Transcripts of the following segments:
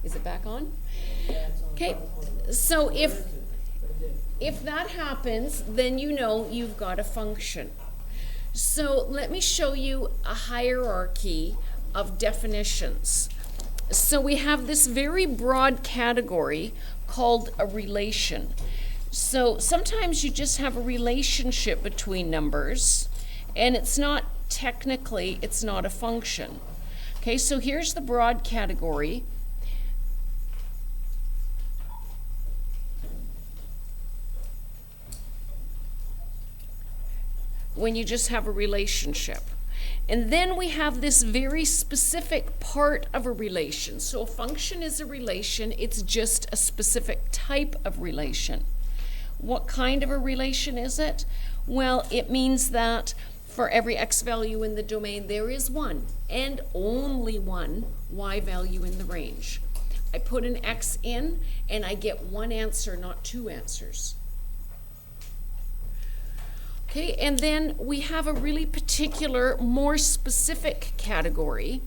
Is it back on? Okay, so if that happens, then you know you've got a function. So let me show you a hierarchy of definitions. So we have this very broad category called a relation. So sometimes you just have a relationship between numbers, and it's not technically, it's not a function. Okay, so here's the broad category. When you just have a relationship. And then we have this very specific part of a relation. So a function is a relation, it's just a specific type of relation. What kind of a relation is it? Well, it means that for every x value in the domain, there is one and only one y value in the range. I put an x in and I get one answer, not two answers. Okay, and then we have a really particular, more specific category,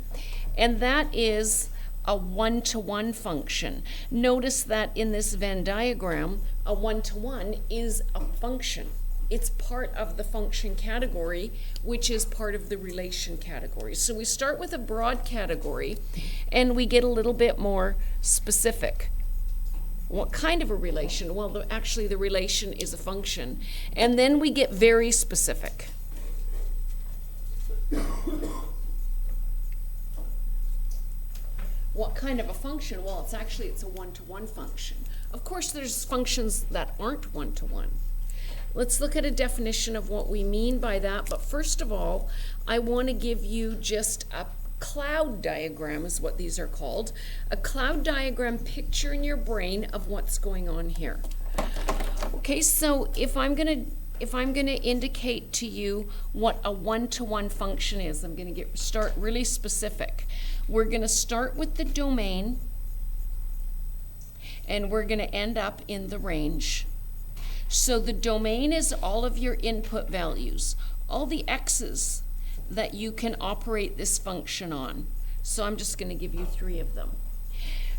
and that is a one-to-one function. Notice that in this Venn diagram, a one-to-one is a function. It's part of the function category, which is part of the relation category. So we start with a broad category, and we get a little bit more specific. What kind of a relation? Well, actually the relation is a function. And then we get very specific. What kind of a function? Well, it's a one-to-one function. Of course, there's functions that aren't one-to-one. Let's look at a definition of what we mean by that. But first of all, I want to give you just a cloud diagram is what these are called. A cloud diagram picture in your brain of what's going on here. Okay, so if I'm gonna indicate to you what a one-to-one function is, I'm gonna start really specific. We're gonna start with the domain and we're gonna end up in the range. So the domain is all of your input values, all the x's that you can operate this function on. So I'm just going to give you 3 of them.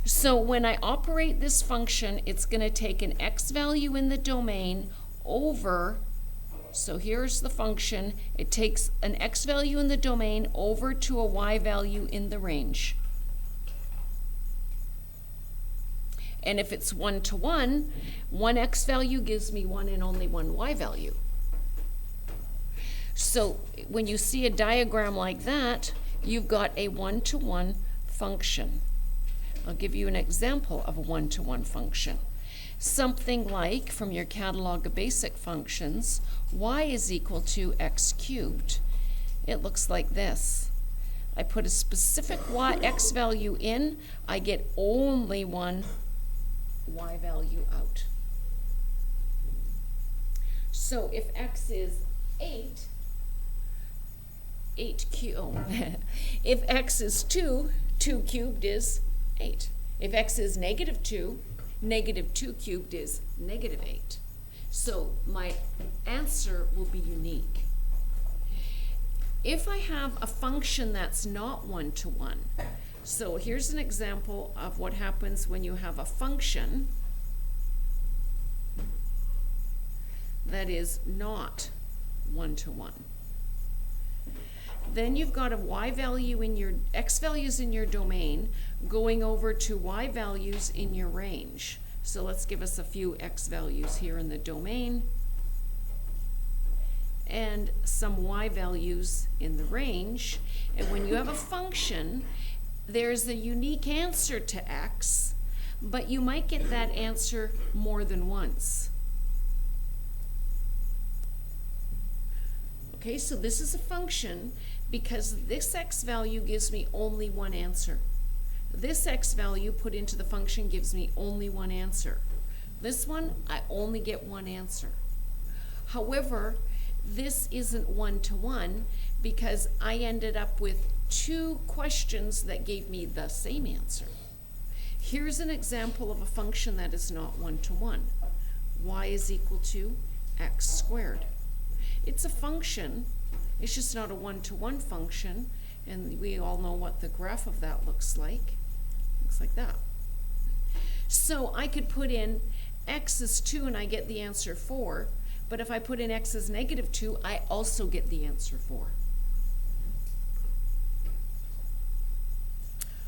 So when I operate this function, it's going to take an x value in the domain over, so here's the function, it takes an x value in the domain over to a y value in the range. And if it's one-to-one, one x value gives me one and only one y value. So when you see a diagram like that, you've got a one-to-one function. I'll give you an example of a one-to-one function. Something like, from your catalog of basic functions, y is equal to x cubed. It looks like this. I put a specific x value in, I get only one y value out. So if x is 8 cubed. If x is 2, 2 cubed is 8. If x is negative 2, negative 2 cubed is negative 8. So my answer will be unique. If I have a function that's not one-to-one, so here's an example of what happens when you have a function that is not one-to-one. Then you've got a y value in your, x values in your domain going over to y values in your range. So let's give us a few x values here in the domain and some y values in the range. And when you have a function, there's a unique answer to x, but you might get that answer more than once. Okay, so this is a function because this x value gives me only one answer. This x value put into the function gives me only one answer. This one, I only get one answer. However, this isn't one-to-one because I ended up with 2 questions that gave me the same answer. Here's an example of a function that is not one-to-one. Y is equal to x squared. It's a function. It's just not a one-to-one function, and we all know what the graph of that looks like. Looks like that. So I could put in x is 2 and I get the answer 4, but if I put in x is negative 2, I also get the answer 4.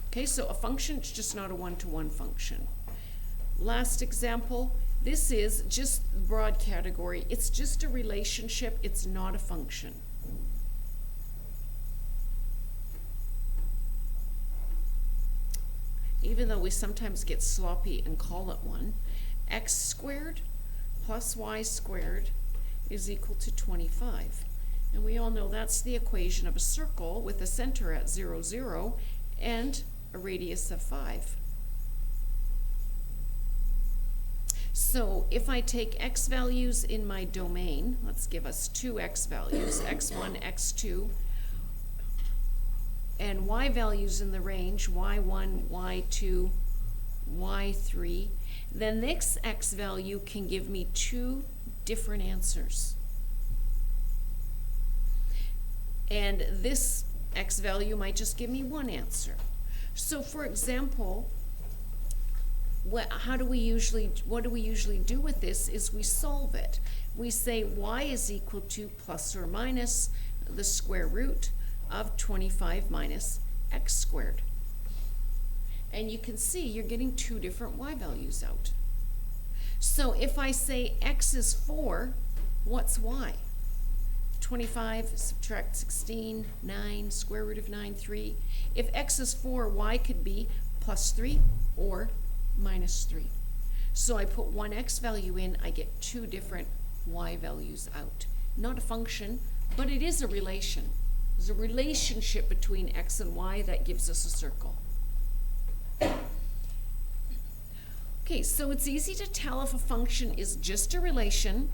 Okay, so a function is just not a one-to-one function. Last example, this is just broad category. It's just a relationship, it's not a function. Even though we sometimes get sloppy and call it one, x squared plus y squared is equal to 25. And we all know that's the equation of a circle with a center at 0, 0 and a radius of 5. So if I take x values in my domain, let's give us two x values, x1, x2, and y values in the range, y1, y2, y3, then this x value can give me two different answers. And this x value might just give me one answer. So for example, what do we usually do with this is we solve it. We say y is equal to plus or minus the square root of 25 minus x squared. And you can see you're getting two different y values out. So if I say x is 4, what's y? 25, subtract 16, 9, square root of 9, 3. If x is 4, y could be plus 3 or minus 3. So I put one x value in, I get two different y values out. Not a function, but it is a relation. There's a relationship between x and y that gives us a circle. Okay, so it's easy to tell if a function is just a relation,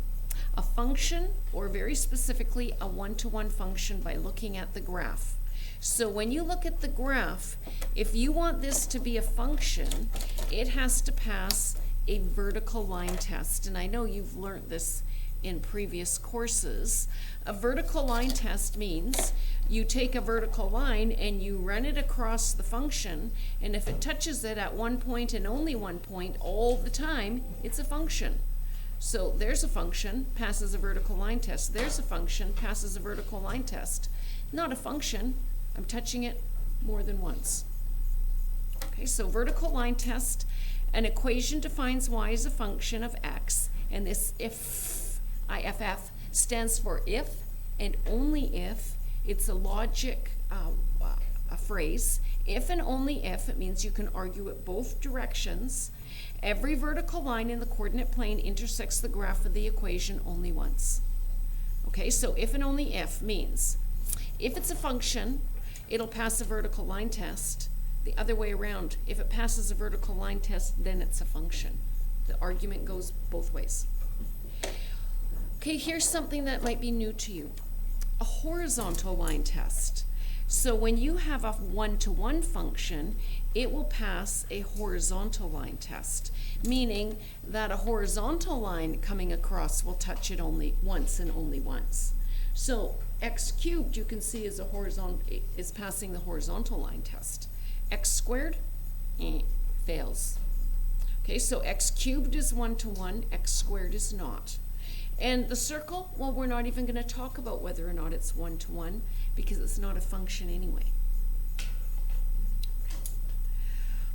a function, or very specifically a one-to-one function by looking at the graph. So when you look at the graph, if you want this to be a function, it has to pass a vertical line test. And I know you've learned this in previous courses. A vertical line test means you take a vertical line and you run it across the function, and if it touches it at one point and only one point all the time, it's a function. So there's a function, passes a vertical line test. There's a function, passes a vertical line test. Not a function, I'm touching it more than once. Okay, so vertical line test, an equation defines y as a function of x, and this IFF stands for if and only if. It's a logic a phrase. If and only if, it means you can argue it both directions. Every vertical line in the coordinate plane intersects the graph of the equation only once. Okay, so if and only if means if it's a function, it'll pass a vertical line test. The other way around, if it passes a vertical line test, then it's a function. The argument goes both ways. Okay, here's something that might be new to you. A horizontal line test. So when you have a one-to-one function, it will pass a horizontal line test, meaning that a horizontal line coming across will touch it only once and only once. So x cubed, you can see, is passing the horizontal line test. X squared, fails. Okay, so x cubed is one-to-one, x squared is not. And the circle, well, we're not even going to talk about whether or not it's one-to-one because it's not a function anyway.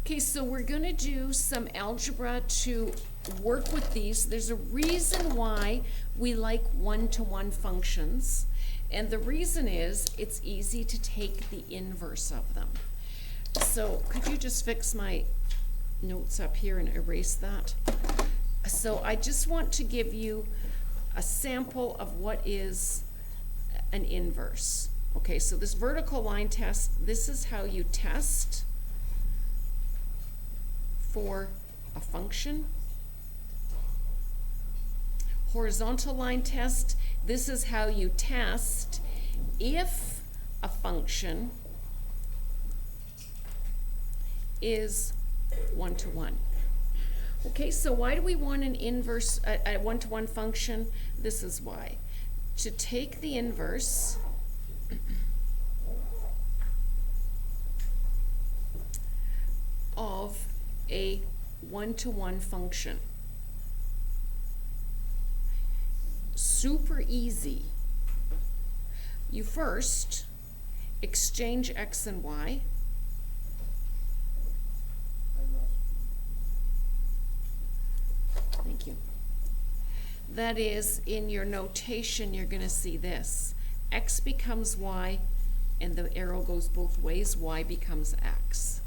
Okay, so we're going to do some algebra to work with these. There's a reason why we like one-to-one functions, and the reason is it's easy to take the inverse of them. So could you just fix my notes up here and erase that? So I just want to give you a sample of what is an inverse. Okay, so this vertical line test, this is how you test for a function. Horizontal line test, this is how you test if a function is one-to-one. Okay, so why do we want an inverse, a one-to-one function? This is why. To take the inverse of a one-to-one function. Super easy. You first exchange x and y. Thank you. That is, in your notation, you're going to see this. X becomes y, and the arrow goes both ways. Y becomes x.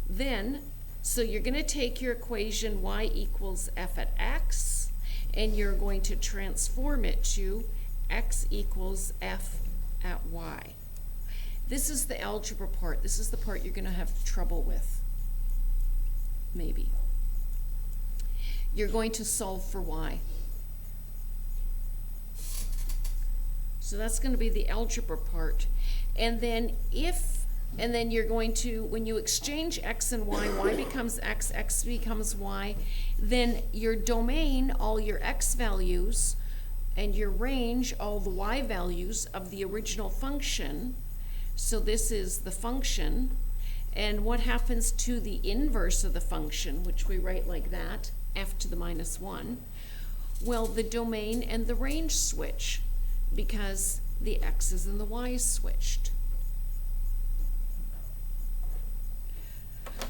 Then, so you're going to take your equation y equals f at x, and you're going to transform it to x equals f at y. This is the algebra part. This is the part you're going to have trouble with, maybe. You're going to solve for y. So that's going to be the algebra part. And then you're going to, when you exchange x and y becomes x, x becomes y, then your domain, all your x values, and your range, all the y values of the original function. So this is the function. And what happens to the inverse of the function, which we write like that, f to the minus 1? Well, the domain and the range switch, because the x's and the y's switched.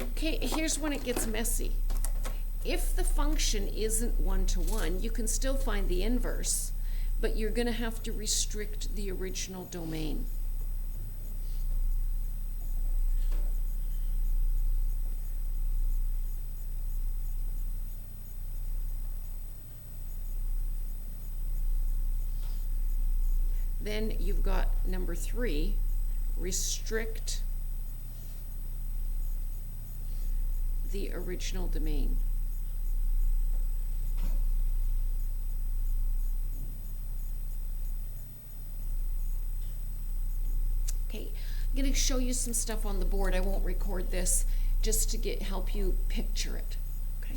Okay, here's when it gets messy. If the function isn't one-to-one, you can still find the inverse, but you're going to have to restrict the original domain. Then you've got number 3, restrict the original domain. Okay, I'm going to show you some stuff on the board. I won't record this just to help you picture it. Okay.